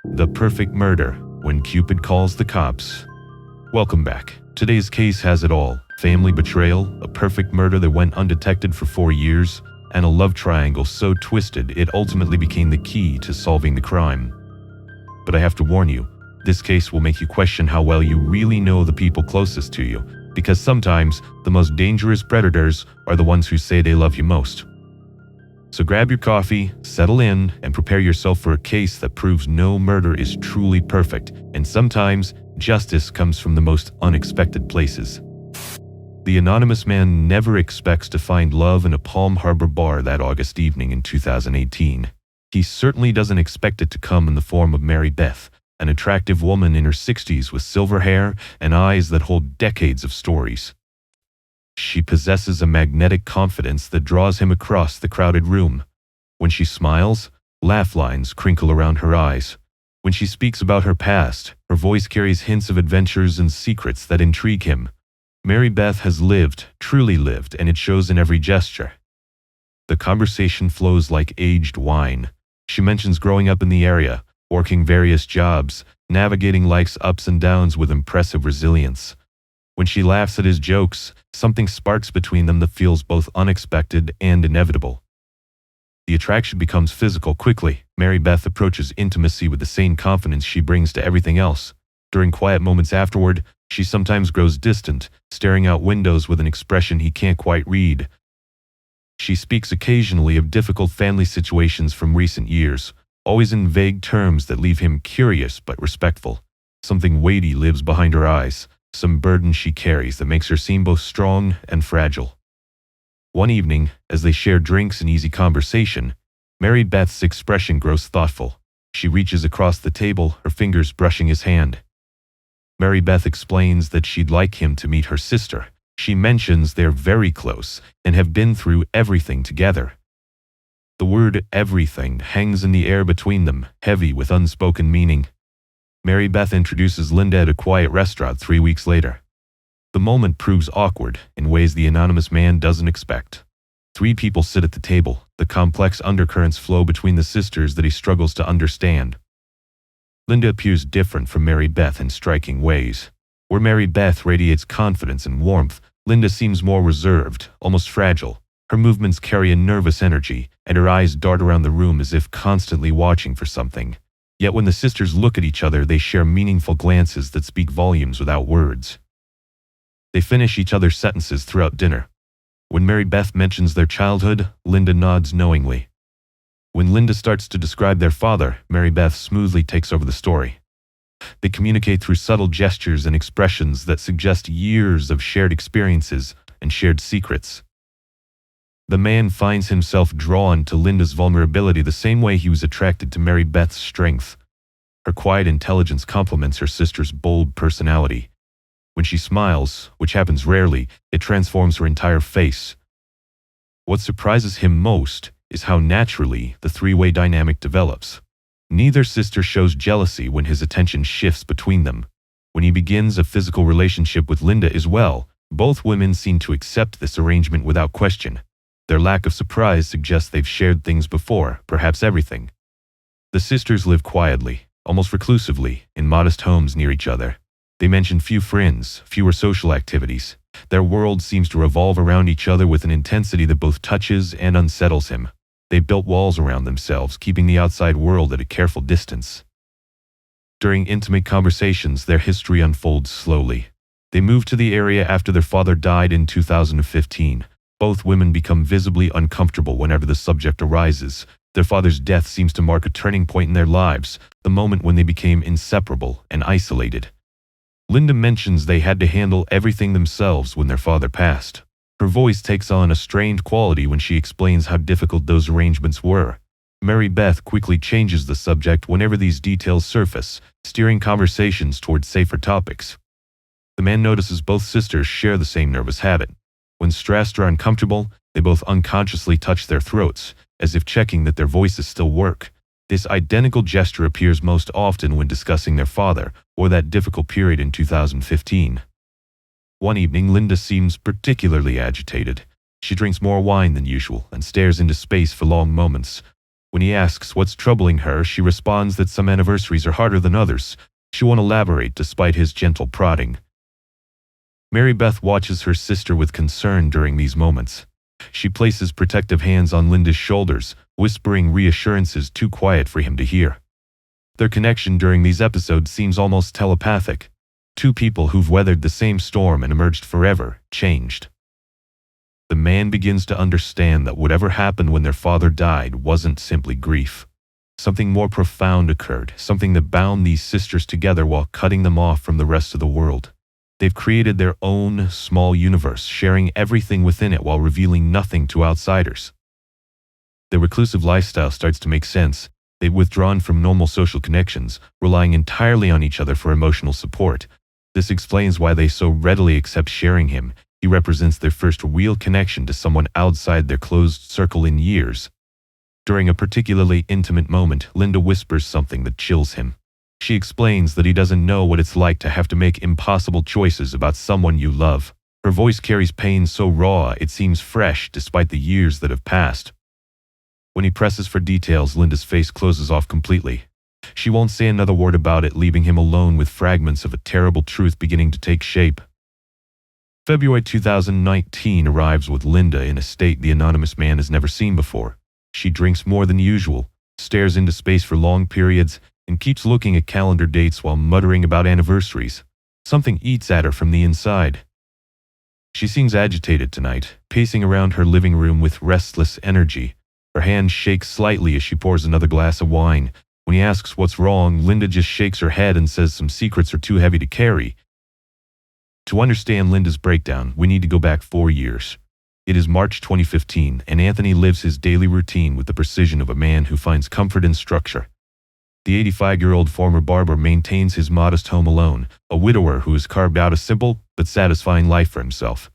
The Perfect Murder, When Cupid Calls the Cops. Welcome back. Today's case has it all. Family betrayal, a perfect murder that went undetected for 4 years, and a love triangle so twisted it ultimately became the key to solving the crime. But I have to warn you, this case will make you question how well you really know the people closest to you, because sometimes the most dangerous predators are the ones who say they love you most. So grab your coffee, settle in, and prepare yourself for a case that proves no murder is truly perfect, and sometimes justice comes from the most unexpected places. The anonymous man never expects to find love in a Palm Harbor bar that August evening in 2018. He certainly doesn't expect it to come in the form of Mary Beth, an attractive woman in her 60s with silver hair and eyes that hold decades of stories. She possesses a magnetic confidence that draws him across the crowded room. When she smiles, laugh lines crinkle around her eyes. When she speaks about her past, her voice carries hints of adventures and secrets that intrigue him. Mary Beth has lived, truly lived, and it shows in every gesture. The conversation flows like aged wine. She mentions growing up in the area, working various jobs, navigating life's ups and downs with impressive resilience. When she laughs at his jokes, something sparks between them that feels both unexpected and inevitable. The attraction becomes physical quickly. Mary Beth approaches intimacy with the same confidence she brings to everything else. During quiet moments afterward, she sometimes grows distant, staring out windows with an expression he can't quite read. She speaks occasionally of difficult family situations from recent years, always in vague terms that leave him curious but respectful. Something weighty lives behind her eyes, some burden she carries that makes her seem both strong and fragile. One evening, as they share drinks and easy conversation, Mary Beth's expression grows thoughtful. She reaches across the table, her fingers brushing his hand. Mary Beth explains that she'd like him to meet her sister. She mentions they're very close and have been through everything together. The word everything hangs in the air between them, heavy with unspoken meaning. Mary Beth introduces Linda at a quiet restaurant 3 weeks later. The moment proves awkward in ways the anonymous man doesn't expect. 3 people sit at the table, the complex undercurrents flow between the sisters that he struggles to understand. Linda appears different from Mary Beth in striking ways. Where Mary Beth radiates confidence and warmth, Linda seems more reserved, almost fragile. Her movements carry a nervous energy, and her eyes dart around the room as if constantly watching for something. Yet when the sisters look at each other, they share meaningful glances that speak volumes without words. They finish each other's sentences throughout dinner. When Mary Beth mentions their childhood, Linda nods knowingly. When Linda starts to describe their father, Mary Beth smoothly takes over the story. They communicate through subtle gestures and expressions that suggest years of shared experiences and shared secrets. The man finds himself drawn to Linda's vulnerability the same way he was attracted to Mary Beth's strength. Her quiet intelligence complements her sister's bold personality. When she smiles, which happens rarely, it transforms her entire face. What surprises him most is how naturally the three-way dynamic develops. Neither sister shows jealousy when his attention shifts between them. When he begins a physical relationship with Linda as well, both women seem to accept this arrangement without question. Their lack of surprise suggests they've shared things before, perhaps everything. The sisters live quietly, almost reclusively, in modest homes near each other. They mention few friends, fewer social activities. Their world seems to revolve around each other with an intensity that both touches and unsettles him. They've built walls around themselves, keeping the outside world at a careful distance. During intimate conversations, their history unfolds slowly. They moved to the area after their father died in 2015. Both women become visibly uncomfortable whenever the subject arises. Their father's death seems to mark a turning point in their lives, the moment when they became inseparable and isolated. Linda mentions they had to handle everything themselves when their father passed. Her voice takes on a strained quality when she explains how difficult those arrangements were. Mary Beth quickly changes the subject whenever these details surface, steering conversations towards safer topics. The man notices both sisters share the same nervous habit. When stressed or uncomfortable, they both unconsciously touch their throats, as if checking that their voices still work. This identical gesture appears most often when discussing their father, or that difficult period in 2015. One evening, Linda seems particularly agitated. She drinks more wine than usual and stares into space for long moments. When he asks what's troubling her, she responds that some anniversaries are harder than others. She won't elaborate despite his gentle prodding. Mary Beth watches her sister with concern during these moments. She places protective hands on Linda's shoulders, whispering reassurances too quiet for him to hear. Their connection during these episodes seems almost telepathic. Two people who've weathered the same storm and emerged forever, changed. The man begins to understand that whatever happened when their father died wasn't simply grief. Something more profound occurred, something that bound these sisters together while cutting them off from the rest of the world. They've created their own small universe, sharing everything within it while revealing nothing to outsiders. Their reclusive lifestyle starts to make sense. They've withdrawn from normal social connections, relying entirely on each other for emotional support. This explains why they so readily accept sharing him. He represents their first real connection to someone outside their closed circle in years. During a particularly intimate moment, Linda whispers something that chills him. She explains that he doesn't know what it's like to have to make impossible choices about someone you love. Her voice carries pain so raw it seems fresh despite the years that have passed. When he presses for details, Linda's face closes off completely. She won't say another word about it, leaving him alone with fragments of a terrible truth beginning to take shape. February 2019 arrives with Linda in a state the anonymous man has never seen before. She drinks more than usual, stares into space for long periods, and keeps looking at calendar dates while muttering about anniversaries. Something eats at her from the inside. She seems agitated tonight, pacing around her living room with restless energy. Her hand shakes slightly as she pours another glass of wine. When he asks what's wrong, Linda just shakes her head and says some secrets are too heavy to carry. To understand Linda's breakdown, we need to go back 4 years. It is March 2015, and Anthony lives his daily routine with the precision of a man who finds comfort in structure. The 85-year-old former barber maintains his modest home alone, a widower who has carved out a simple but satisfying life for himself.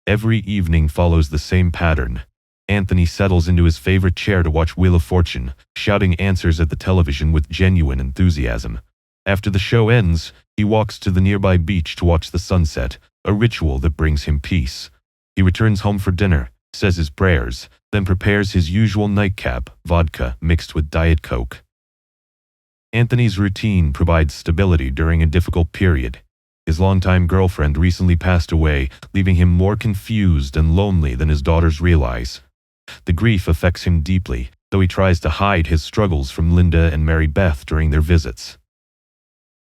Every evening follows the same pattern. Anthony settles into his favorite chair to watch Wheel of Fortune, shouting answers at the television with genuine enthusiasm. After the show ends, he walks to the nearby beach to watch the sunset, a ritual that brings him peace. He returns home for dinner, says his prayers, then prepares his usual nightcap, vodka mixed with Diet Coke. Anthony's routine provides stability during a difficult period. His longtime girlfriend recently passed away, leaving him more confused and lonely than his daughters realize. The grief affects him deeply, though he tries to hide his struggles from Linda and Mary Beth during their visits.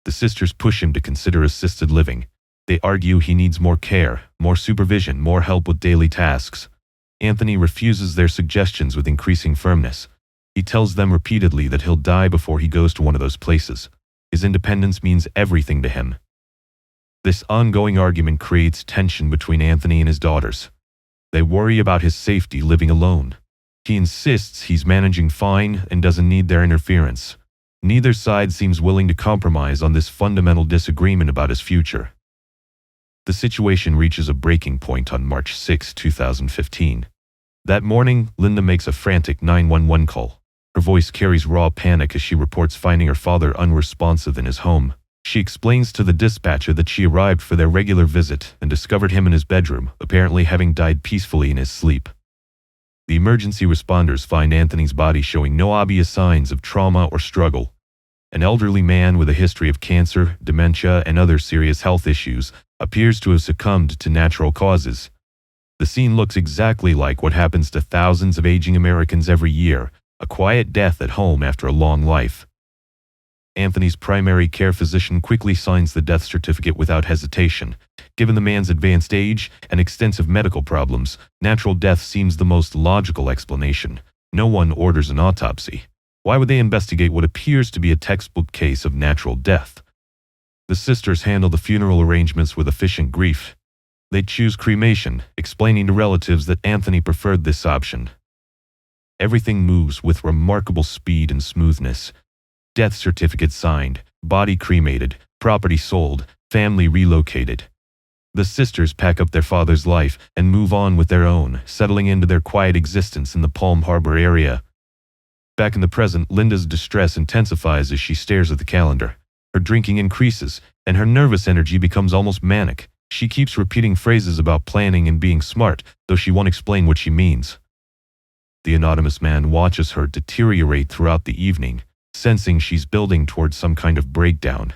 The sisters push him to consider assisted living. They argue he needs more care, more supervision, more help with daily tasks. Anthony refuses their suggestions with increasing firmness. He tells them repeatedly that he'll die before he goes to one of those places. His independence means everything to him. This ongoing argument creates tension between Anthony and his daughters. They worry about his safety living alone. He insists he's managing fine and doesn't need their interference. Neither side seems willing to compromise on this fundamental disagreement about his future. The situation reaches a breaking point on March 6, 2015. That morning, Linda makes a frantic 911 call. Her voice carries raw panic as she reports finding her father unresponsive in his home. She explains to the dispatcher that she arrived for their regular visit and discovered him in his bedroom, apparently having died peacefully in his sleep. The emergency responders find Anthony's body showing no obvious signs of trauma or struggle. An elderly man with a history of cancer, dementia, and other serious health issues appears to have succumbed to natural causes. The scene looks exactly like what happens to thousands of aging Americans every year, a quiet death at home after a long life. Anthony's primary care physician quickly signs the death certificate without hesitation. Given the man's advanced age and extensive medical problems, natural death seems the most logical explanation. No one orders an autopsy. Why would they investigate what appears to be a textbook case of natural death? The sisters handle the funeral arrangements with efficient grief. They choose cremation, explaining to relatives that Anthony preferred this option. Everything moves with remarkable speed and smoothness. Death certificate signed, body cremated, property sold, family relocated. The sisters pack up their father's life and move on with their own, settling into their quiet existence in the Palm Harbor area. Back in the present, Linda's distress intensifies as she stares at the calendar. Her drinking increases, and her nervous energy becomes almost manic. She keeps repeating phrases about planning and being smart, though she won't explain what she means. The anonymous man watches her deteriorate throughout the evening, sensing she's building towards some kind of breakdown.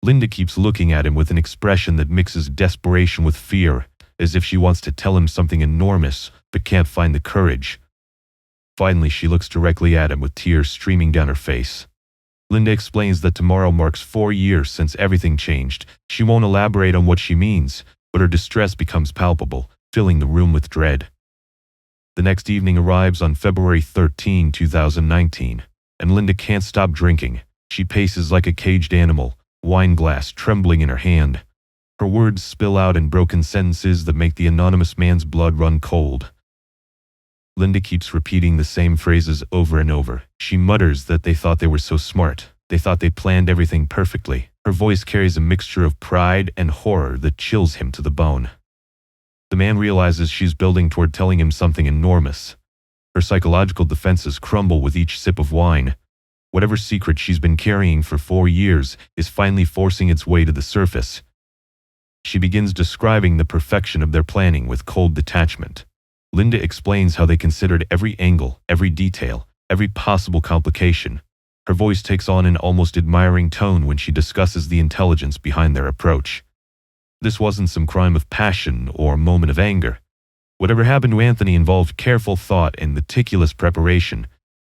Linda keeps looking at him with an expression that mixes desperation with fear, as if she wants to tell him something enormous, but can't find the courage. Finally, she looks directly at him with tears streaming down her face. Linda explains that tomorrow marks 4 years since everything changed. She won't elaborate on what she means, but her distress becomes palpable, filling the room with dread. The next evening arrives on February 13, 2019, and Linda can't stop drinking. She paces like a caged animal, wine glass trembling in her hand. Her words spill out in broken sentences that make the anonymous man's blood run cold. Linda keeps repeating the same phrases over and over. She mutters that they thought they were so smart. They thought they planned everything perfectly. Her voice carries a mixture of pride and horror that chills him to the bone. The man realizes she's building toward telling him something enormous. Her psychological defenses crumble with each sip of wine. Whatever secret she's been carrying for 4 years is finally forcing its way to the surface. She begins describing the perfection of their planning with cold detachment. Linda explains how they considered every angle, every detail, every possible complication. Her voice takes on an almost admiring tone when she discusses the intelligence behind their approach. This wasn't some crime of passion or moment of anger. Whatever happened to Anthony involved careful thought and meticulous preparation.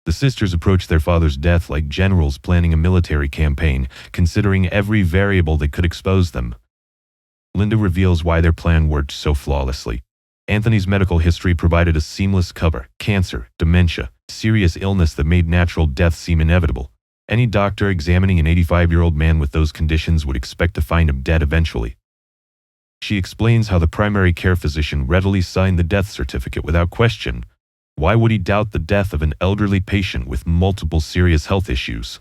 The sisters approached their father's death like generals planning a military campaign, considering every variable that could expose them. Linda reveals why their plan worked so flawlessly. Anthony's medical history provided a seamless cover: cancer, dementia, serious illness that made natural death seem inevitable. Any doctor examining an 85-year-old man with those conditions would expect to find him dead eventually. She explains how the primary care physician readily signed the death certificate without question. Why would he doubt the death of an elderly patient with multiple serious health issues?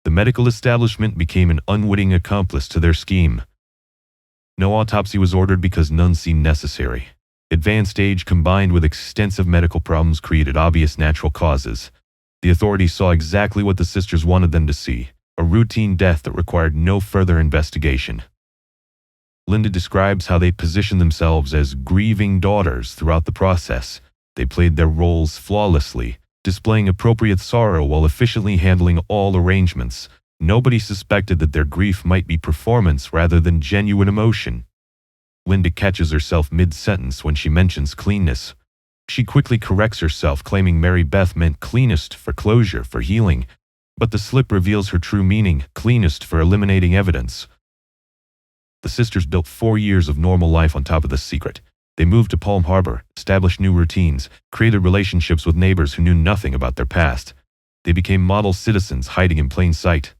The medical establishment became an unwitting accomplice to their scheme. No autopsy was ordered because none seemed necessary. Advanced age combined with extensive medical problems created obvious natural causes. The authorities saw exactly what the sisters wanted them to see: a routine death that required no further investigation. Linda describes how they positioned themselves as grieving daughters throughout the process. They played their roles flawlessly, displaying appropriate sorrow while efficiently handling all arrangements. Nobody suspected that their grief might be performance rather than genuine emotion. Linda catches herself mid-sentence when she mentions cleanness. She quickly corrects herself, claiming Mary Beth meant cleanest for closure, for healing. But the slip reveals her true meaning: cleanest for eliminating evidence. The sisters built 4 years of normal life on top of this secret. They moved to Palm Harbor, established new routines, created relationships with neighbors who knew nothing about their past. They became model citizens hiding in plain sight.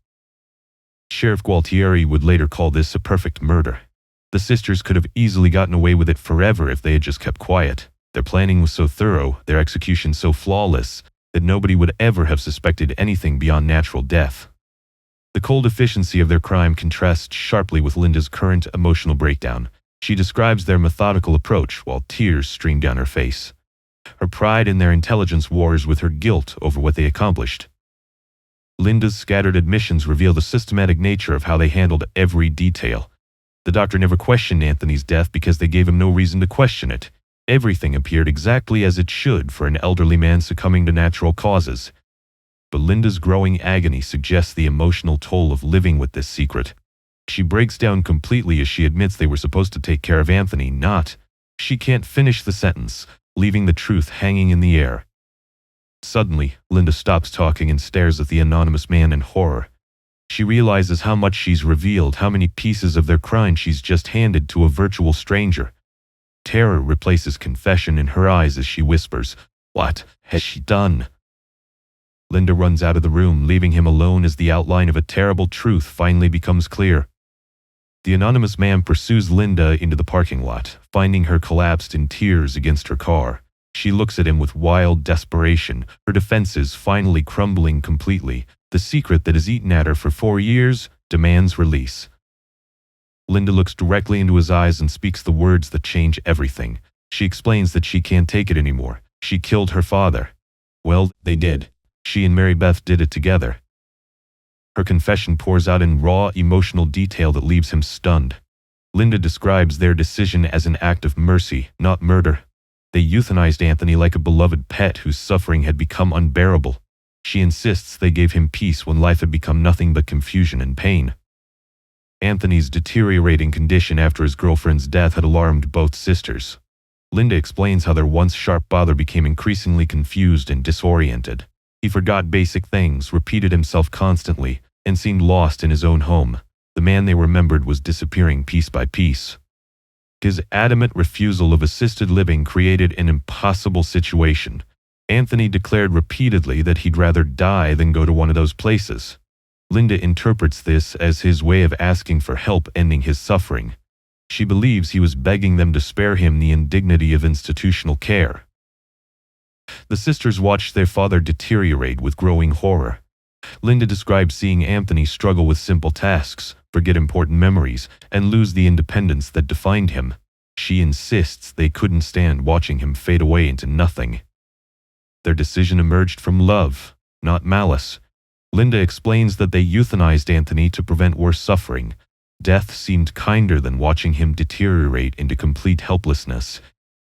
Sheriff Gualtieri would later call this a perfect murder. The sisters could have easily gotten away with it forever if they had just kept quiet. Their planning was so thorough, their execution so flawless, that nobody would ever have suspected anything beyond natural death. The cold efficiency of their crime contrasts sharply with Linda's current emotional breakdown. She describes their methodical approach while tears stream down her face. Her pride in their intelligence wars with her guilt over what they accomplished. Linda's scattered admissions reveal the systematic nature of how they handled every detail. The doctor never questioned Anthony's death because they gave him no reason to question it. Everything appeared exactly as it should for an elderly man succumbing to natural causes. But Linda's growing agony suggests the emotional toll of living with this secret. She breaks down completely as she admits they were supposed to take care of Anthony, not. She can't finish the sentence, leaving the truth hanging in the air. Suddenly, Linda stops talking and stares at the anonymous man in horror. She realizes how much she's revealed, how many pieces of their crime she's just handed to a virtual stranger. Terror replaces confession in her eyes as she whispers, "What has she done?" Linda runs out of the room, leaving him alone as the outline of a terrible truth finally becomes clear. The anonymous man pursues Linda into the parking lot, finding her collapsed in tears against her car. She looks at him with wild desperation, her defenses finally crumbling completely. The secret that has eaten at her for 4 years demands release. Linda looks directly into his eyes and speaks the words that change everything. She explains that she can't take it anymore. She killed her father. Well, they did. She and Mary Beth did it together. Her confession pours out in raw, emotional detail that leaves him stunned. Linda describes their decision as an act of mercy, not murder. They euthanized Anthony like a beloved pet whose suffering had become unbearable. She insists they gave him peace when life had become nothing but confusion and pain. Anthony's deteriorating condition after his girlfriend's death had alarmed both sisters. Linda explains how their once sharp father became increasingly confused and disoriented. He forgot basic things, repeated himself constantly, and seemed lost in his own home. The man they remembered was disappearing piece by piece. His adamant refusal of assisted living created an impossible situation. Anthony declared repeatedly that he'd rather die than go to one of those places. Linda interprets this as his way of asking for help ending his suffering. She believes he was begging them to spare him the indignity of institutional care. The sisters watched their father deteriorate with growing horror. Linda describes seeing Anthony struggle with simple tasks, forget important memories, and lose the independence that defined him. She insists they couldn't stand watching him fade away into nothing. Their decision emerged from love, not malice. Linda explains that they euthanized Anthony to prevent worse suffering. Death seemed kinder than watching him deteriorate into complete helplessness.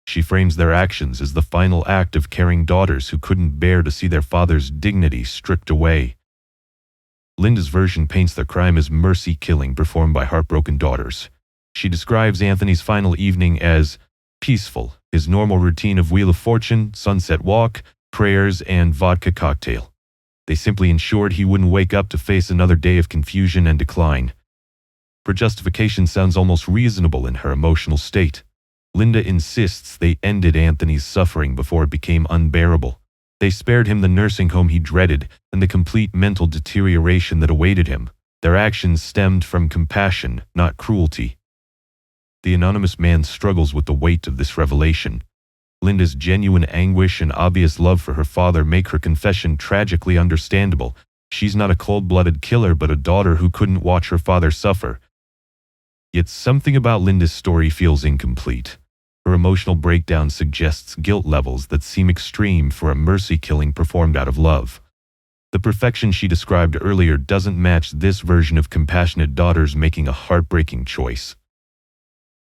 She frames their actions as the final act of caring daughters who couldn't bear to see their father's dignity stripped away. Linda's version paints their crime as mercy killing performed by heartbroken daughters. She describes Anthony's final evening as peaceful, his normal routine of Wheel of Fortune, sunset walk, prayers, and vodka cocktail. They simply ensured he wouldn't wake up to face another day of confusion and decline. Her justification sounds almost reasonable in her emotional state. Linda insists they ended Anthony's suffering before it became unbearable. They spared him the nursing home he dreaded and the complete mental deterioration that awaited him. Their actions stemmed from compassion, not cruelty. The anonymous man struggles with the weight of this revelation. Linda's genuine anguish and obvious love for her father make her confession tragically understandable. She's not a cold-blooded killer, but a daughter who couldn't watch her father suffer. Yet something about Linda's story feels incomplete. Her emotional breakdown suggests guilt levels that seem extreme for a mercy killing performed out of love. The perfection she described earlier doesn't match this version of compassionate daughters making a heartbreaking choice.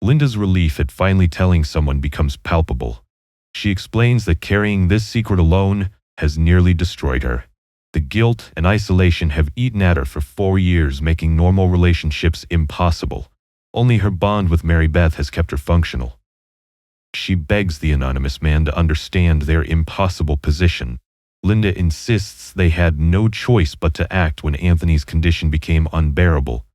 Linda's relief at finally telling someone becomes palpable. She explains that carrying this secret alone has nearly destroyed her. The guilt and isolation have eaten at her for 4 years, making normal relationships impossible. Only her bond with Mary Beth has kept her functional. She begs the anonymous man to understand their impossible position. Linda insists they had no choice but to act when Anthony's condition became unbearable.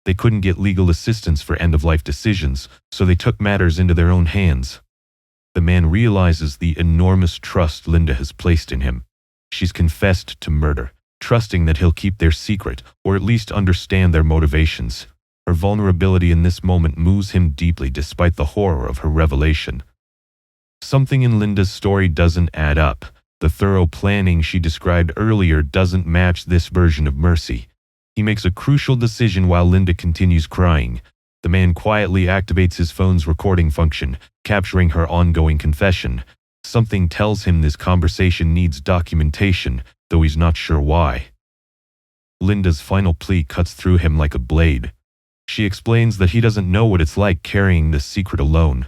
They couldn't get legal assistance for end-of-life decisions, so they took matters into their own hands. The man realizes the enormous trust Linda has placed in him. She's confessed to murder, trusting that he'll keep their secret, or at least understand their motivations. Her vulnerability in this moment moves him deeply despite the horror of her revelation. Something in Linda's story doesn't add up. The thorough planning she described earlier doesn't match this version of mercy. He makes a crucial decision while Linda continues crying. The man quietly activates his phone's recording function, capturing her ongoing confession. Something tells him this conversation needs documentation, though he's not sure why. Linda's final plea cuts through him like a blade. She explains that he doesn't know what it's like carrying this secret alone.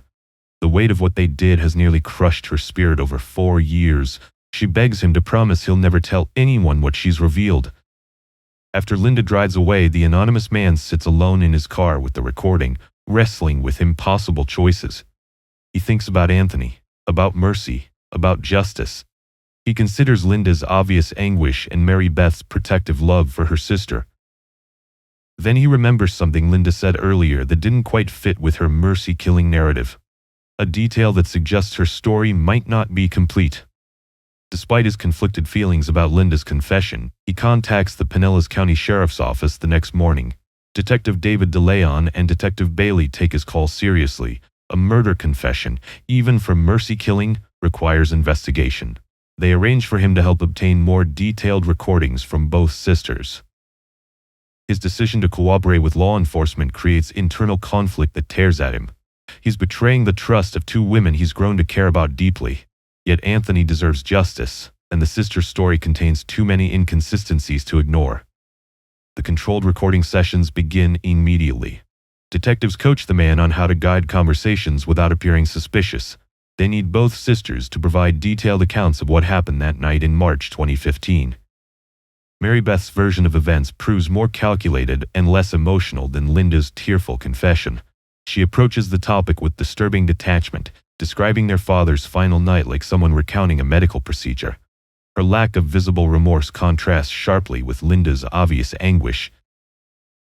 The weight of what they did has nearly crushed her spirit over 4 years. She begs him to promise he'll never tell anyone what she's revealed. After Linda drives away, the anonymous man sits alone in his car with the recording, wrestling with impossible choices. He thinks about Anthony, about mercy, about justice. He considers Linda's obvious anguish and Mary Beth's protective love for her sister. Then he remembers something Linda said earlier that didn't quite fit with her mercy-killing narrative. A detail that suggests her story might not be complete. Despite his conflicted feelings about Linda's confession, he contacts the Pinellas County Sheriff's Office the next morning. Detective David DeLeon and Detective Bailey take his call seriously. A murder confession, even for mercy killing, requires investigation. They arrange for him to help obtain more detailed recordings from both sisters. His decision to cooperate with law enforcement creates internal conflict that tears at him. He's betraying the trust of 2 women he's grown to care about deeply. Yet Anthony deserves justice, and the sister's story contains too many inconsistencies to ignore. The controlled recording sessions begin immediately. Detectives coach the man on how to guide conversations without appearing suspicious. They need both sisters to provide detailed accounts of what happened that night in March 2015. Mary Beth's version of events proves more calculated and less emotional than Linda's tearful confession. She approaches the topic with disturbing detachment, describing their father's final night like someone recounting a medical procedure. Her lack of visible remorse contrasts sharply with Linda's obvious anguish.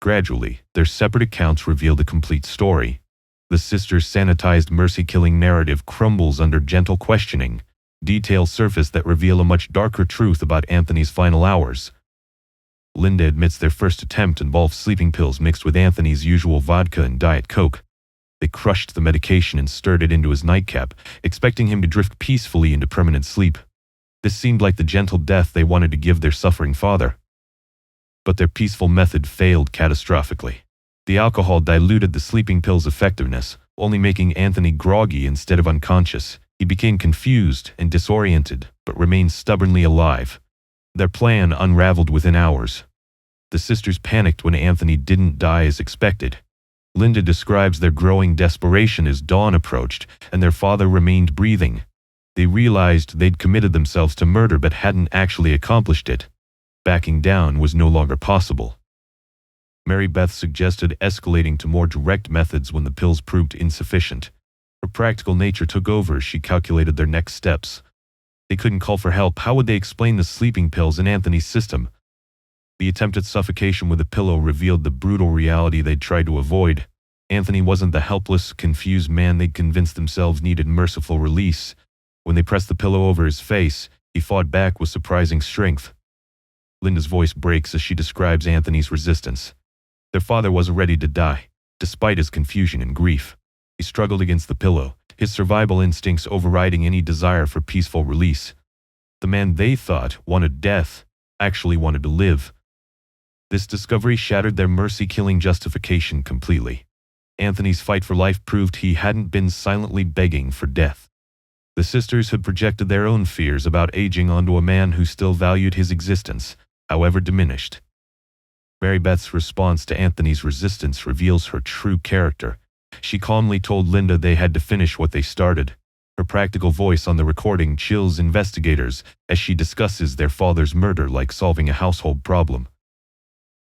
Gradually, their separate accounts reveal the complete story. The sisters' sanitized mercy-killing narrative crumbles under gentle questioning. Details surface that reveal a much darker truth about Anthony's final hours. Linda admits their first attempt involved sleeping pills mixed with Anthony's usual vodka and Diet Coke. They crushed the medication and stirred it into his nightcap, expecting him to drift peacefully into permanent sleep. This seemed like the gentle death they wanted to give their suffering father. But their peaceful method failed catastrophically. The alcohol diluted the sleeping pills' effectiveness, only making Anthony groggy instead of unconscious. He became confused and disoriented, but remained stubbornly alive. Their plan unraveled within hours. The sisters panicked when Anthony didn't die as expected. Linda describes their growing desperation as dawn approached, and their father remained breathing. They realized they'd committed themselves to murder but hadn't actually accomplished it. Backing down was no longer possible. Mary Beth suggested escalating to more direct methods when the pills proved insufficient. Her practical nature took over as she calculated their next steps. They couldn't call for help. How would they explain the sleeping pills in Anthony's system? The attempted suffocation with a pillow revealed the brutal reality they'd tried to avoid. Anthony wasn't the helpless, confused man they'd convinced themselves needed merciful release. When they pressed the pillow over his face, he fought back with surprising strength. Linda's voice breaks as she describes Anthony's resistance. Their father wasn't ready to die, despite his confusion and grief. He struggled against the pillow, his survival instincts overriding any desire for peaceful release. The man they thought wanted death actually wanted to live. This discovery shattered their mercy-killing justification completely. Anthony's fight for life proved he hadn't been silently begging for death. The sisters had projected their own fears about aging onto a man who still valued his existence, however diminished. Mary Beth's response to Anthony's resistance reveals her true character. She calmly told Linda they had to finish what they started. Her practical voice on the recording chills investigators as she discusses their father's murder like solving a household problem.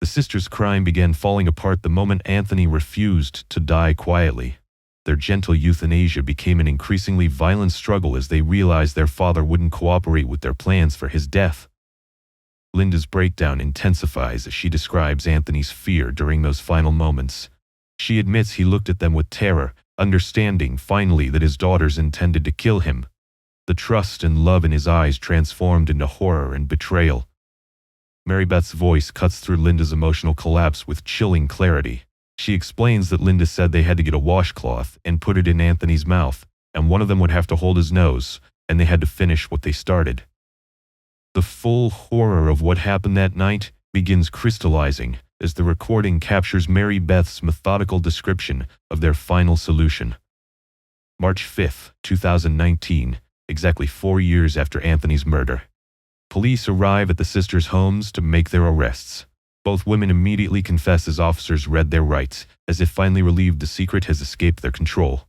The sisters' crime began falling apart the moment Anthony refused to die quietly. Their gentle euthanasia became an increasingly violent struggle as they realized their father wouldn't cooperate with their plans for his death. Linda's breakdown intensifies as she describes Anthony's fear during those final moments. She admits he looked at them with terror, understanding finally that his daughters intended to kill him. The trust and love in his eyes transformed into horror and betrayal. Mary Beth's voice cuts through Linda's emotional collapse with chilling clarity. She explains that Linda said they had to get a washcloth and put it in Anthony's mouth, and one of them would have to hold his nose, and they had to finish what they started. The full horror of what happened that night begins crystallizing as the recording captures Mary Beth's methodical description of their final solution. March 5, 2019, exactly 4 years after Anthony's murder. Police arrive at the sisters' homes to make their arrests. Both women immediately confess as officers read their rights, as if finally relieved the secret has escaped their control.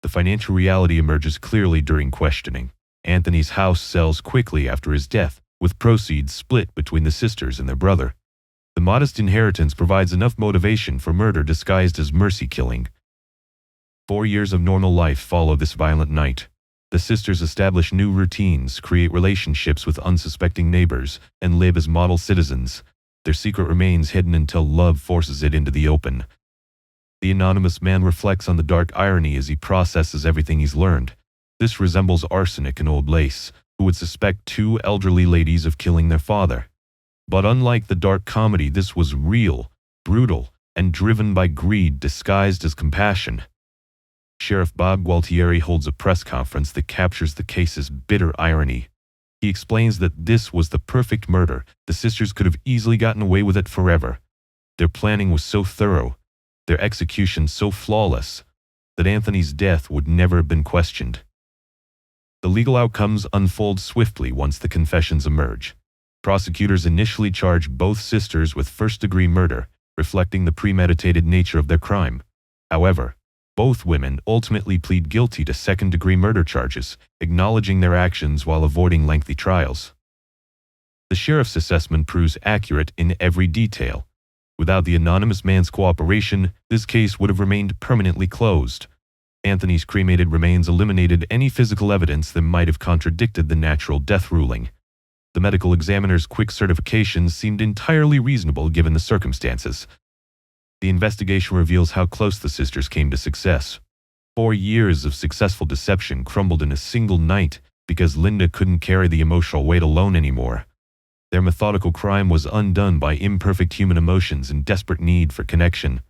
The financial reality emerges clearly during questioning. Anthony's house sells quickly after his death, with proceeds split between the sisters and their brother. The modest inheritance provides enough motivation for murder disguised as mercy-killing. 4 years of normal life follow this violent night. The sisters establish new routines, create relationships with unsuspecting neighbors, and live as model citizens. Their secret remains hidden until love forces it into the open. The anonymous man reflects on the dark irony as he processes everything he's learned. This resembles arsenic and old lace, who would suspect 2 elderly ladies of killing their father. But unlike the dark comedy, this was real, brutal, and driven by greed disguised as compassion. Sheriff Bob Gualtieri holds a press conference that captures the case's bitter irony. He explains that this was the perfect murder. The sisters could have easily gotten away with it forever. Their planning was so thorough, their execution so flawless, that Anthony's death would never have been questioned. The legal outcomes unfold swiftly once the confessions emerge. Prosecutors initially charge both sisters with first-degree murder, reflecting the premeditated nature of their crime. However, Both women ultimately plead guilty to second-degree murder charges, acknowledging their actions while avoiding lengthy trials. The sheriff's assessment proves accurate in every detail. Without the anonymous man's cooperation, this case would have remained permanently closed. Anthony's cremated remains eliminated any physical evidence that might have contradicted the natural death ruling. The medical examiner's quick certification seemed entirely reasonable given the circumstances. The investigation reveals how close the sisters came to success. 4 years of successful deception crumbled in a single night because Linda couldn't carry the emotional weight alone anymore. Their methodical crime was undone by imperfect human emotions and desperate need for connection.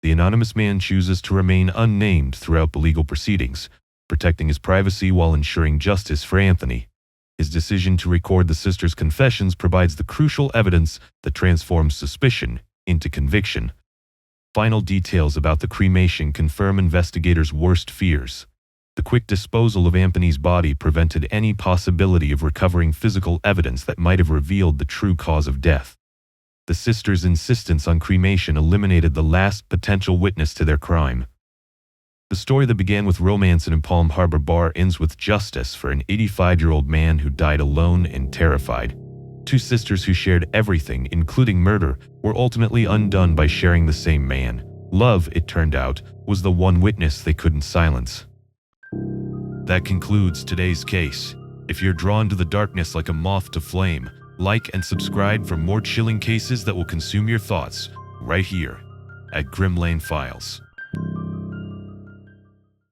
The anonymous man chooses to remain unnamed throughout the legal proceedings, protecting his privacy while ensuring justice for Anthony. His decision to record the sisters' confessions provides the crucial evidence that transforms suspicion into conviction. Final details about the cremation confirm investigators' worst fears. The quick disposal of Anthony's body prevented any possibility of recovering physical evidence that might have revealed the true cause of death. The sisters' insistence on cremation eliminated the last potential witness to their crime. The story that began with romance in a Palm Harbor bar ends with justice for an 85-year-old man who died alone and terrified. Two sisters who shared everything, including murder, were ultimately undone by sharing the same man. Love, it turned out, was the one witness they couldn't silence. That concludes today's case. If you're drawn to the darkness like a moth to flame, like and subscribe for more chilling cases that will consume your thoughts, right here at Grim Lane Files.